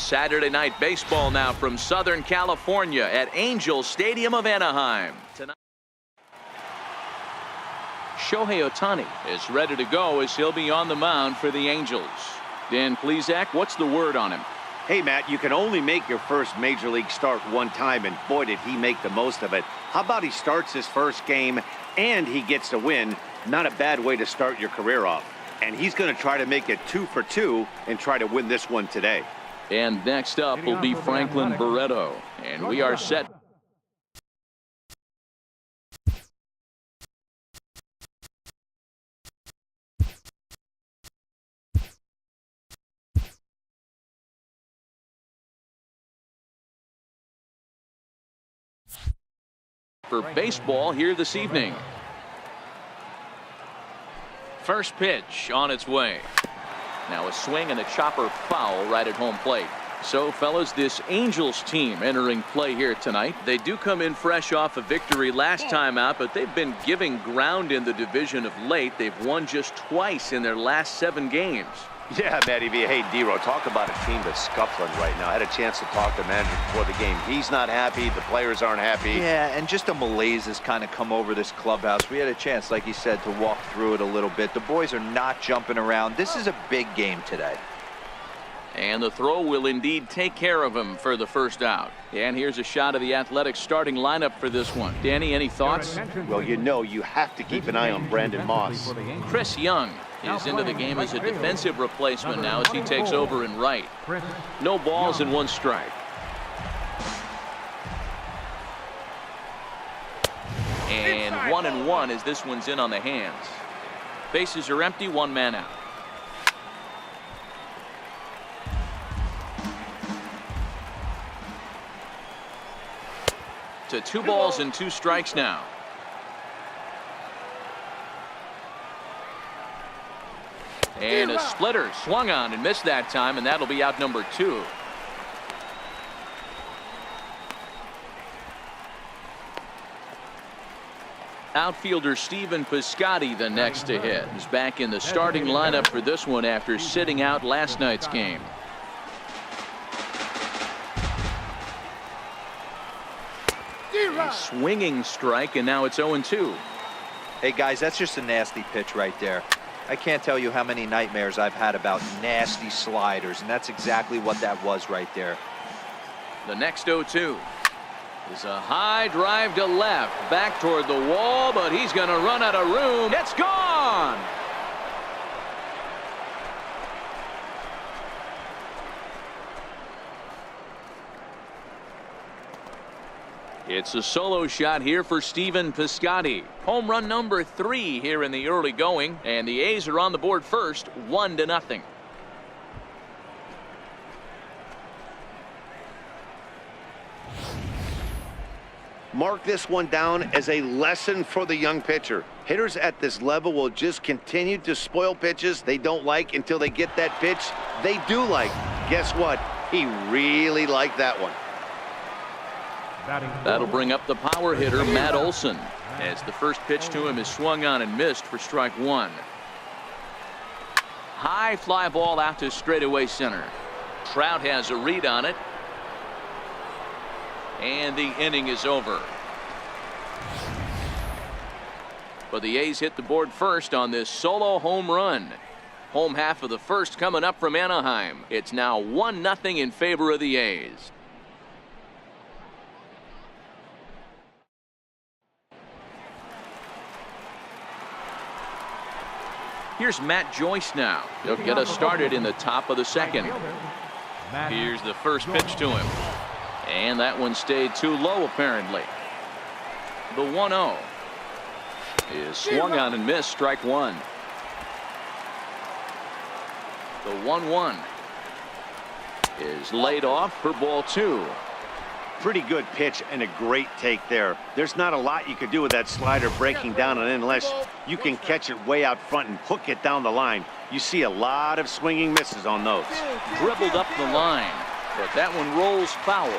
Saturday Night Baseball now from Southern California at Angel Stadium of Anaheim. Tonight, Shohei Ohtani is ready to go as he'll be on the mound for the Angels. Dan Plesac, what's the word on him? Hey, Matt, you can only make your first Major League start one time, and boy, did he make the most of it. How about he starts his first game and he gets a win? Not a bad way to start your career off. And he's going to try to make it 2 for 2 and try to win this one today. And next up will be Franklin Barreto. And we are set. For baseball here this evening. First pitch on its way. Now a swing and a chopper foul right at home plate. So, fellas, this Angels team entering play here tonight. They do come in fresh off a victory last time out, but they've been giving ground in the division of late. They've won just twice in their last 7 games. Yeah, Matty V. Hey, D-Row, talk about a team that's scuffling right now. I had a chance to talk to the manager before the game. He's not happy. The players aren't happy. Yeah, and just a malaise has kind of come over this clubhouse. We had a chance, like he said, to walk through it a little bit. The boys are not jumping around. This is a big game today. And the throw will indeed take care of him for the first out. And here's a shot of the Athletics starting lineup for this one. Danny, any thoughts? Well, you have to keep an eye on Brandon Moss. Chris Young is into the game as a defensive replacement now as he takes over in right. No balls and 1 strike. And 1-1 as this one's in on the hands. Bases are empty, 1 man out. To 2 balls and 2 strikes now. And a splitter swung on and missed that time, and that'll be out number 2. Outfielder Stephen Piscotty the next to hit. He's back in the starting lineup for this one after sitting out last night's game. A swinging strike, and now it's 0-2. Hey, guys, that's just a nasty pitch right there. I can't tell you how many nightmares I've had about nasty sliders, and that's exactly what that was right there. The next 0-2 is a high drive to left, back toward the wall, but he's going to run out of room. It's gone! It's a solo shot here for Stephen Piscotty. Home run number 3 here in the early going, and the A's are on the board first, 1-0. Mark this one down as a lesson for the young pitcher. Hitters at this level will just continue to spoil pitches they don't like until they get that pitch they do like. Guess what? He really liked that one. That'll bring up the power hitter, Matt Olson, as the first pitch to him is swung on and missed for strike 1. High fly ball out to straightaway center. Trout has a read on it. And the inning is over. But the A's hit the board first on this solo home run. Home half of the first coming up from Anaheim. It's now 1-0 in favor of the A's. Here's Matt Joyce now. He'll get us started in the top of the second. Here's the first pitch to him. And that one stayed too low, apparently. The 1-0 is swung on and missed, strike 1. The 1-1 is laid off for ball 2. Pretty good pitch and a great take there. There's not a lot you could do with that slider breaking down, and unless you can catch it way out front and hook it down the line, you see a lot of swinging misses on those. Dribbled up the line, but that one rolls foul.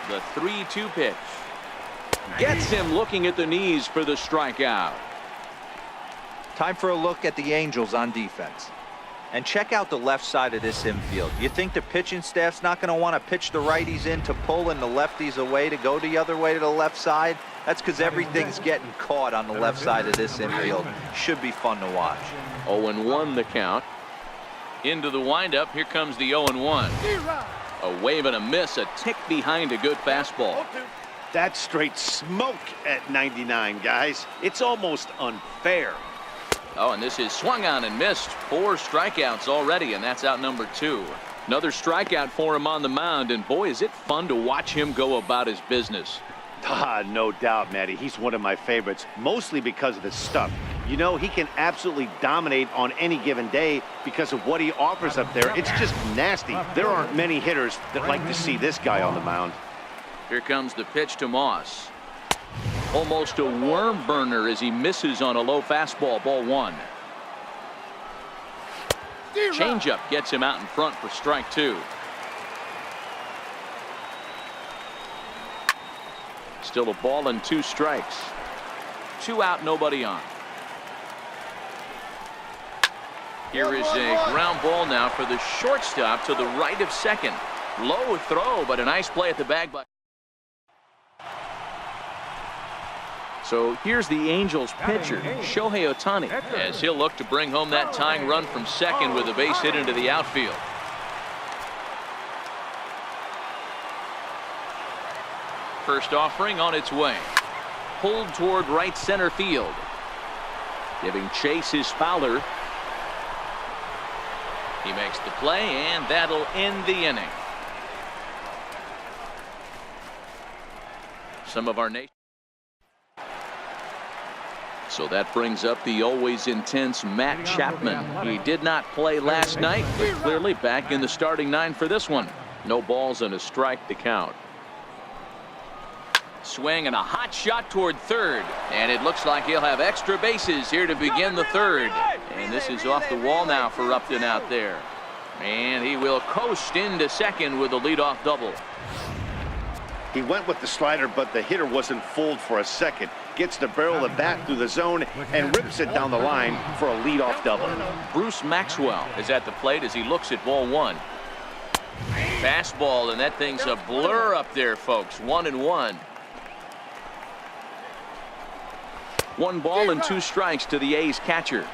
The 3-2 pitch gets him looking at the knees for the strikeout. Time for a look at the Angels on defense. And check out the left side of this infield. You think the pitching staff's not going to want to pitch the righties in to pull and the lefties away to go the other way to the left side? That's because everything's getting caught on the left side of this infield. Should be fun to watch. 0-1 the count. Into the windup. Here comes the 0-1. A wave and a miss. A tick behind a good fastball. That's straight smoke at 99, guys. It's almost unfair. Oh, and this is swung on and missed. 4 strikeouts already, and that's out number 2. Another strikeout for him on the mound, and boy, is it fun to watch him go about his business. No doubt, Matty. He's one of my favorites, mostly because of his stuff. You know, he can absolutely dominate on any given day because of what he offers up there. It's just nasty. There aren't many hitters that like to see this guy on the mound. Here comes the pitch to Moss. Almost a worm burner as he misses on a low fastball. Ball 1. Changeup gets him out in front for strike 2. Still a ball and 2 strikes. 2 out, nobody on. Here is a ground ball now for the shortstop to the right of second. Low throw, but a nice play at the bag by. So here's the Angels pitcher, Shohei Ohtani, as he'll look to bring home that tying run from second with a base hit into the outfield. First offering on its way. Pulled toward right center field. Giving chase is Fowler. He makes the play, and that'll end the inning. Some of our nation. So that brings up the always intense Matt Chapman. He did not play last night, but clearly back in the starting 9 for this one. No balls and a strike to count. Swing and a hot shot toward third, and it looks like he'll have extra bases here to begin the third. And this is off the wall now for Upton out there, and he will coast into second with a leadoff double. He went with the slider, but the hitter wasn't fooled for a second. Gets the barrel of the bat through the zone and rips it down the line for a leadoff double. Bruce Maxwell is at the plate as he looks at ball 1. Fastball, and that thing's a blur up there, folks. 1-1. 1 ball and 2 strikes to the A's catcher.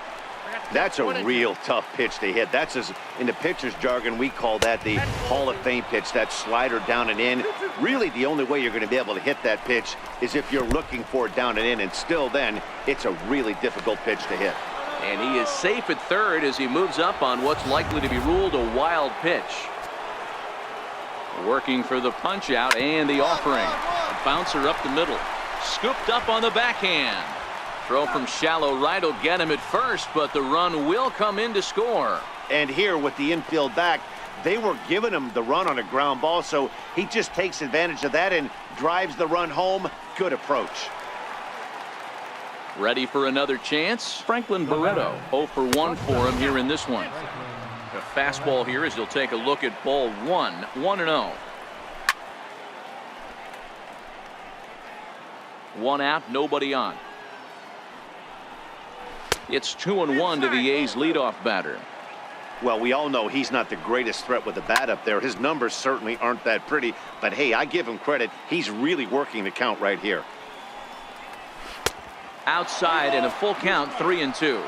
That's a real tough pitch to hit. That's, as in the pitcher's jargon, we call that the Hall of Fame pitch, that slider down and in. Really, the only way you're going to be able to hit that pitch is if you're looking for it down and in, and still then, it's a really difficult pitch to hit. And he is safe at third as he moves up on what's likely to be ruled a wild pitch. Working for the punch out and the offering. A bouncer up the middle. Scooped up on the backhand. Throw from shallow right will get him at first, but the run will come in to score. And here with the infield back, they were giving him the run on a ground ball, so he just takes advantage of that and drives the run home. Good approach. Ready for another chance? Franklin Barreto 0 for 1 for him here in this one. A fastball here as he'll take a look at ball 1. 1-0. 1 out, nobody on. It's 2-1 to the A's leadoff batter. Well, we all know he's not the greatest threat with the bat up there. His numbers certainly aren't that pretty, but hey, I give him credit. He's really working the count right here. Outside and a full count, 3-2.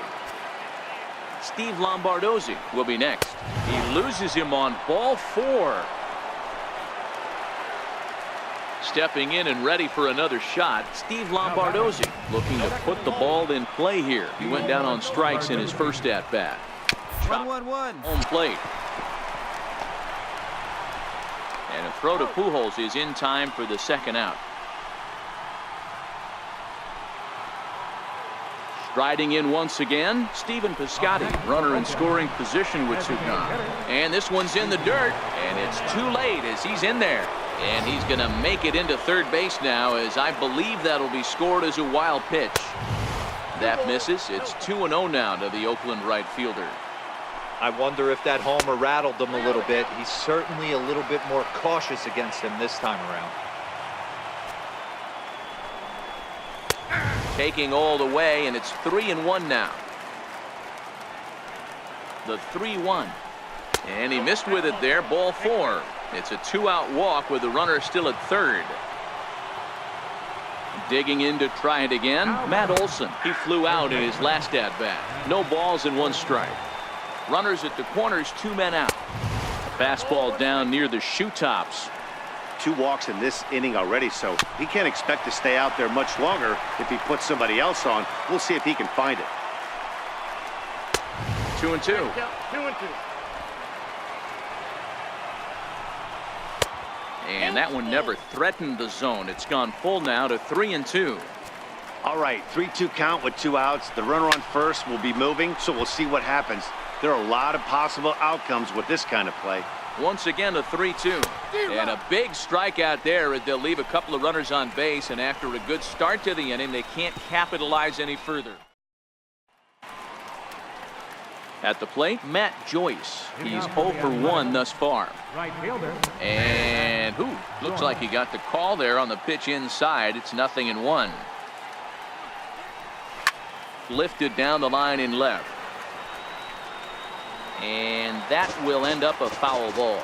Steve Lombardozzi will be next. He loses him on ball 4. Stepping in and ready for another shot, Steve Lombardozzi looking to put the ball in play here. He went down on strikes in his first at-bat. 1-1-1. Home plate. And a throw to Pujols is in time for the second out. Striding in once again, Stephen Piscotty, runner in scoring position with Sugna. And this one's in the dirt, and it's too late as he's in there. And he's going to make it into third base now, as I believe that'll be scored as a wild pitch. That misses. It's 2-0 now to the Oakland right fielder. I wonder if that homer rattled him a little bit. He's certainly a little bit more cautious against him this time around. Taking all the way, and it's 3-1 now. The 3-1. And he missed with it there. Ball 4. It's a 2-out walk with the runner still at third. Digging in to try it again, Matt Olson. He flew out in his last at-bat. No balls and 1 strike. Runners at the corners, 2 men out. Fastball down near the shoe tops. 2 walks in this inning already, so he can't expect to stay out there much longer if he puts somebody else on. We'll see if he can find it. 2-2. 2-2. And that one never threatened the zone. It's gone full now to 3-2. All right, 3-2 count with 2 outs. The runner on first will be moving, so we'll see what happens. There are a lot of possible outcomes with this kind of play. Once again, a 3-2. And a big strikeout there. They'll leave a couple of runners on base, and after a good start to the inning, they can't capitalize any further. At the plate, Matt Joyce. He's 0 for 1 thus far. And looks like he got the call there on the pitch inside. It's 0-1. Lifted down the line in left. And that will end up a foul ball.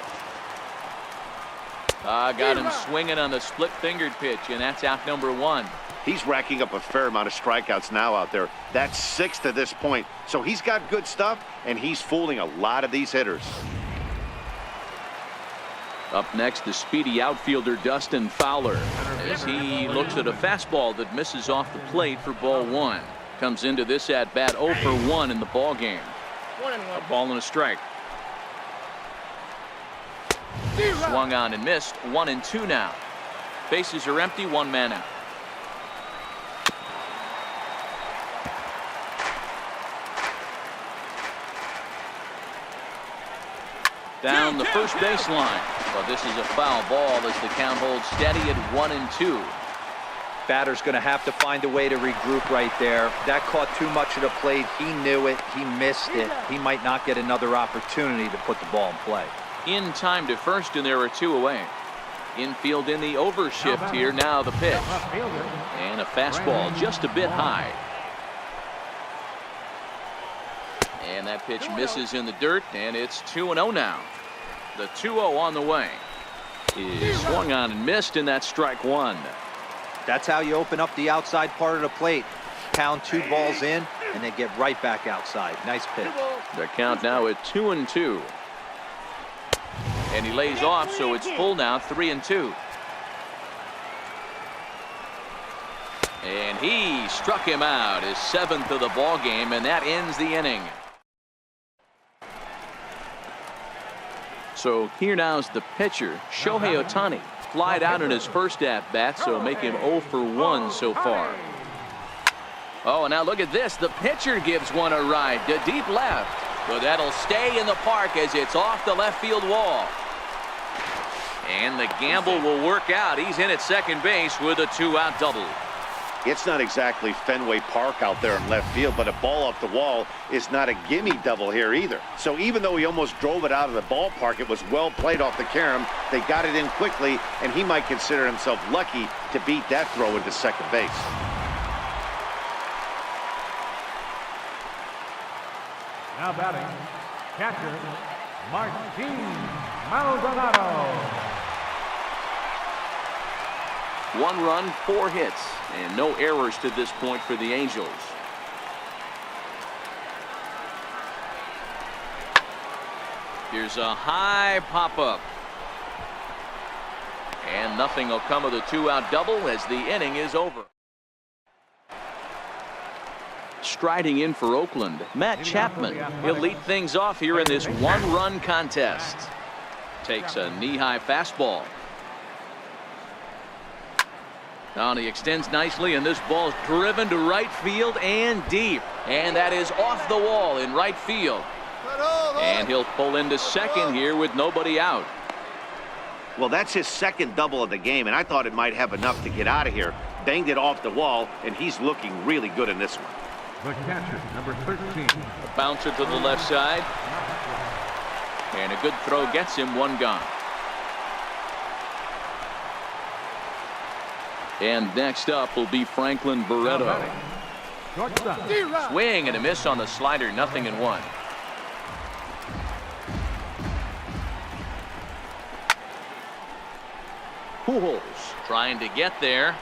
Got him swinging on the split-fingered pitch, and that's out number 1. He's racking up a fair amount of strikeouts now out there. That's 6 to this point. So he's got good stuff, and he's fooling a lot of these hitters. Up next, the speedy outfielder Dustin Fowler, as he looks at a fastball that misses off the plate for ball 1. Comes into this at-bat 0 for 1 in the ball game. A ball and a strike. Swung on and missed. 1-2 now. Bases are empty. 1 man out. Down the first baseline. But this is a foul ball as the count holds steady at 1-2. Batter's going to have to find a way to regroup right there. That caught too much of the plate. He knew it. He missed it. He might not get another opportunity to put the ball in play. In time to first, and there are 2 away. Infield in the overshift here. Now the pitch. And a fastball just a bit high. And that pitch misses in the dirt, and it's 2-0 now. The 2-0 on the way. Is swung on and missed, and that's strike 1. That's how you open up the outside part of the plate. Pound 2 balls in, and then get right back outside. Nice pitch. The count now at 2-2. And he lays off, so it's full now, 3-2. And he struck him out, his 7th of the ball game, and that ends the inning. So here now's the pitcher, Shohei Ohtani. Flied out in his first at-bat, so make him 0 for 1 so far. Oh, and now look at this. The pitcher gives one a ride to deep left. But that'll stay in the park as it's off the left field wall. And the gamble will work out. He's in at second base with a 2-out double. It's not exactly Fenway Park out there in left field, but a ball off the wall is not a gimme double here either. So even though he almost drove it out of the ballpark, it was well played off the carom. They got it in quickly, and he might consider himself lucky to beat that throw into second base. Now batting, catcher, Martin Maldonado. 1 run, 4 hits, and no errors to this point for the Angels. Here's a high pop-up. And nothing will come of the 2-out double as the inning is over. Striding in for Oakland, Matt Chapman. He'll lead things off here in this 1-run contest. Takes a knee-high fastball. Now he extends nicely, and this ball's driven to right field and deep. And that is off the wall in right field. And he'll pull into second here with nobody out. Well, that's his 2nd double of the game, and I thought it might have enough to get out of here. Banged it off the wall, and he's looking really good in this one. The catcher, number 13. A bouncer to the left side. And a good throw gets him 1 gone. And next up will be Franklin Barreto. Swing and a miss on the slider, 0-1. Pujols trying to get there.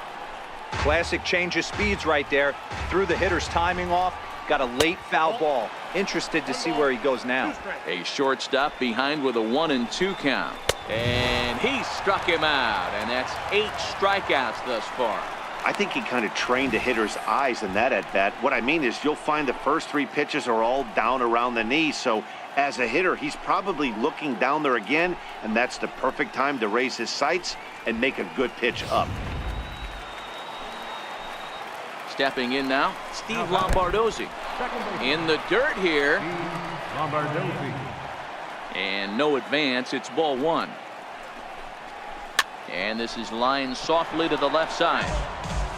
Classic change of speeds right there. Threw the hitter's timing off. Got a late foul ball. Interested to see where he goes now. A shortstop behind with a 1-2 count. And he struck him out. And that's 8 strikeouts thus far. I think he kind of trained the hitter's eyes in that at-bat. What I mean is you'll find the first 3 pitches are all down around the knee. So as a hitter, he's probably looking down there again, and that's the perfect time to raise his sights and make a good pitch up. Stepping in now, Steve Lombardozzi. In the dirt here. And no advance. It's ball 1. And this is lined softly to the left side.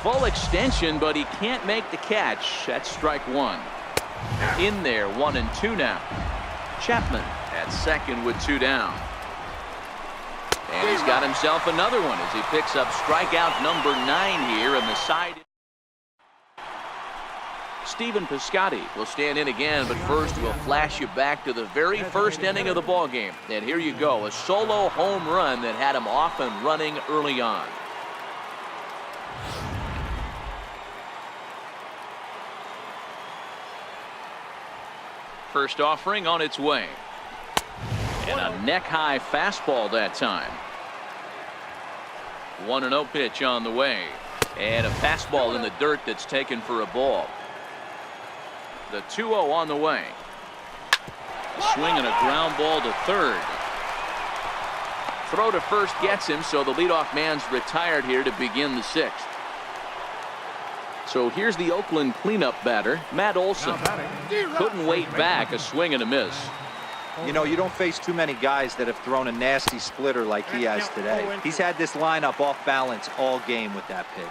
Full extension, but he can't make the catch. That's strike 1. In there, 1-2 now. Chapman at second with 2 down. And he's got himself another one as he picks up strikeout number 9 here in the side. Stephen Piscotty will stand in again, but first we'll flash you back to the very first inning of the ball game. And here you go, a solo home run that had him off and running early on. First offering on its way. And a neck-high fastball that time. 1-0 pitch on the way. And a fastball in the dirt that's taken for a ball. The 2-0 on the way. A swing and a ground ball to third. Throw to first gets him, so the leadoff man's retired here to begin the 6th. So here's the Oakland cleanup batter, Matt Olson. Couldn't wait back, a swing and a miss. You know, you don't face too many guys that have thrown a nasty splitter like he has today. He's had this lineup off balance all game with that pitch.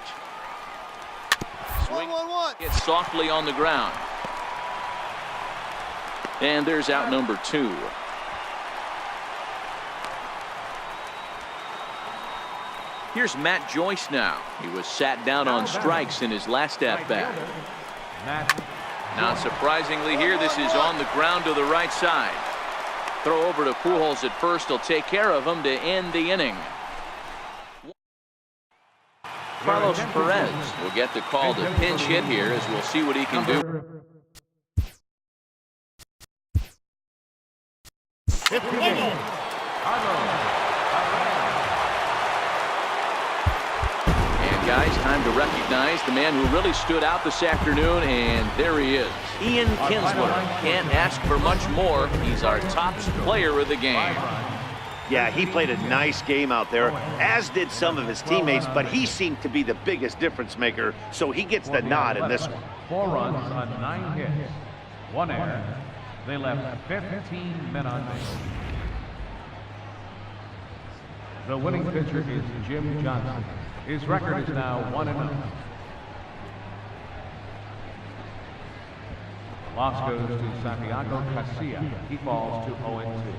Swing, it's softly on the ground. And there's out number 2. Here's Matt Joyce now. He was sat down on strikes in his last at-bat. Not surprisingly here, this is on the ground to the right side. Throw over to Pujols at first. He'll take care of him to end the inning. Carlos Perez will get the call to pinch hit here as we'll see what he can do. And guys, time to recognize the man who really stood out this afternoon, and there he is. Ian Kinsler. Can't ask for much more. He's our top player of the game. Yeah, he played a nice game out there, as did some of his teammates, but he seemed to be the biggest difference maker, so he gets the nod in this one. 4 runs on 9 hits, 1 error. They left 15 men on base. The winning pitcher is Jim Johnson. His record is now 1-0. Loss goes to Santiago Casilla. He falls to 0-2.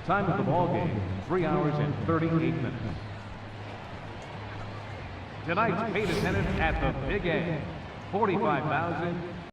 Time of the ball game, 3 hours and 38 minutes. Tonight's paid attendance at the Big A, 45,000.